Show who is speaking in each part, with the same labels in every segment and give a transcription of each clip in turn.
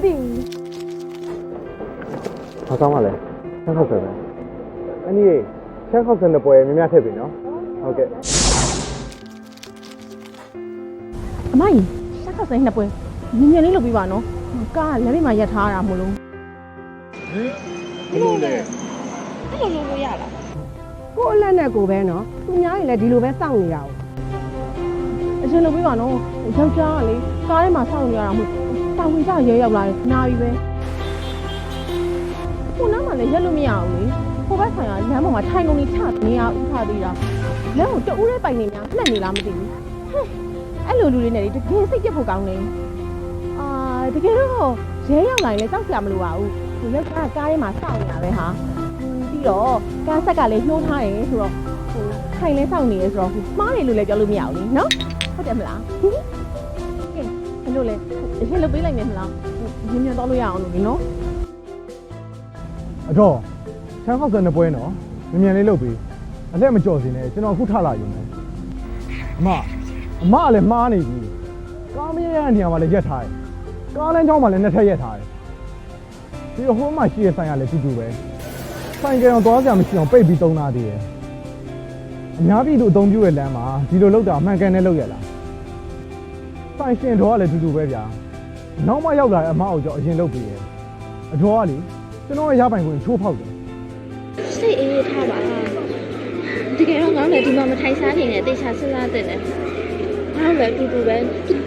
Speaker 1: သိဘူး
Speaker 2: ဘာကောင်းမလဲရှမ်းခောက်ဆယ်ပဲအနည်းရှမ်းခောက်ဆယ်တဲ့ပွဲများများထည့်ပြီနော်ဟုတ်ကဲ့
Speaker 1: အမကြီးရှက်ခတ်စိမ်းနှစ်ပွဲညင်ညင်လေးလုပ်ပြီးပါနော်ကားလက်မိတ်မှာရက်ထားတာမလို့
Speaker 2: ဘယ်လိုလဲ
Speaker 1: အဲ့လိုလုပ်လို့ရလား
Speaker 3: ကိုအလက်နဲ့ကိုပဲနော်သူများရင်လည်းဒီလိုပဲစောင့်နေတာ哦
Speaker 1: အရှင်လုပ်ပြီးပါနော်ယောက်ျားကလေကားထဲမှာစောင့်နေရတာမဟုတ်တာဝန်ကျရဲရောက်လာတယ်နာပြီပဲခုနကလည်းရက်လို့မရဘူးလေဟိုဘက်ဆိုင်ကလမ်းပေါ်မှာထိုင်ကုန်ကြီးချနေရဥထားသေးတာလမ်းကိုတအူးလေးပိုင်နေများမှတ်နေလားမသိဘူးအဲ့လိုလူတွေနဲ့တကယ်စိတ်ကြက်ဖို့ကောင်းနေအာတကယ်တော့ရဲရောက်လာရင်လည်းကြောက်ကြမလို့ပါဘူးဟိုယောက်ျားကကားထဲမှာစောင့်နေတာပဲဟာပြီးတော့ကားဆက်ကလည်းနှိုးထားတယ်ဆိုတော့ဟိုထိုင်လဲစောင့်နေရဆိုတော့မှားတယ်လို့လည်းပြောလို့မရဘူးလေနော်ဟုတ်တယ်မလားကဲဘယ်လိုလဲအရင်လုပ်ပေးလိုက်မယ်မလားညင်ညင်တော့လို့ရအောင်လို့နော်
Speaker 2: အတော့ရှမ်းခောက်ဆယ်တဲ့ပွဲနော်မြန်လေးလုပ်ပြီးအလက်မကြော်စင်းနဲ့ကျွန်တော်အခုထလာယူမယ်အမလည်းမှားနေပြီကားမရတဲ့နေရာမှာလည်းရက်ထားတယ်ကားလမ်းကြောင်းမှာလည်းနှစ်ထပ်ရက်ထားတယ်ဒီဟိုမှာရှိတဲ့ဆိုင်ကလည်းတူတူပဲဆိုင်ကြောင်သွားကြမရှိအောင်ပိတ်ပြီးသုံးတာတည်းရယ်အများပြည်သူအသုံးပြုတဲ့လမ်းမှာဒီလိုလောက်တာမှန်ကန်တဲ့လောက်ရလားဆိုင်ရှင်တော်ကလည်းတူတူပဲဗျာနောက်မှရောက်လာတဲ့အမအုပ်ကြောင့်အရင်လုပ်ပြီးရယ်အတော်ကလေကျွန်တော်ရပိုင်ခွင့်ချိုးဖောက်တယ်
Speaker 4: စိတ်အေးထားပါတကယ်တော့ငေါင်းတယ်ဒီမှာမထိုင်စားနေနဲ့တေချာစဉ်းစားတင်တယ်ငေါင်းလည်းအတူတူပဲ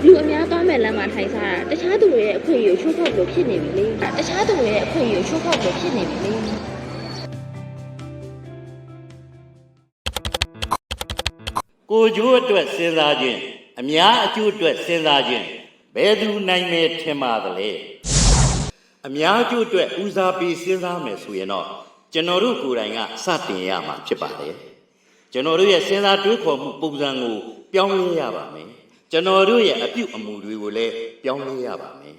Speaker 4: လူအများသွားမဲ့လမ်းမှာထိုင်စားတာတခြားသူတွေရဲ့အခွင့်အရေးကိုချိုးဖောက်လို့ဖြစ်နေပြီလေတခြားသူတွေရဲ့အခွင့်အရေးကိုချိုးဖောက်လို့ဖြစ်နေပြီလေ
Speaker 5: ကိုကျိုးအတွက်စဉ်းစားခြင်းအများအကျိုးအတွက်စဉ်းစားခြင်းဘယ်သူနိုင်မယ်ထင်ပါသလဲအများအကျိုးအတွက်ဦးစားပေးစဉ်းစားမယ်ဆိုရင်တော့ကျွန်တော်တို့ကိုယ်တိုင်ကစတင်ရမှာဖြစ်ပါတယ်ကျွန်တော်တို့ရဲ့စဉ်းစားတွေးခေါ်မှုပုံစံကိုပြောင်းလဲရပါမယ်ကျွန်တော်တို့ရဲ့အပြုအမူတွေကိုလည်းပြောင်းလဲရပါမယ်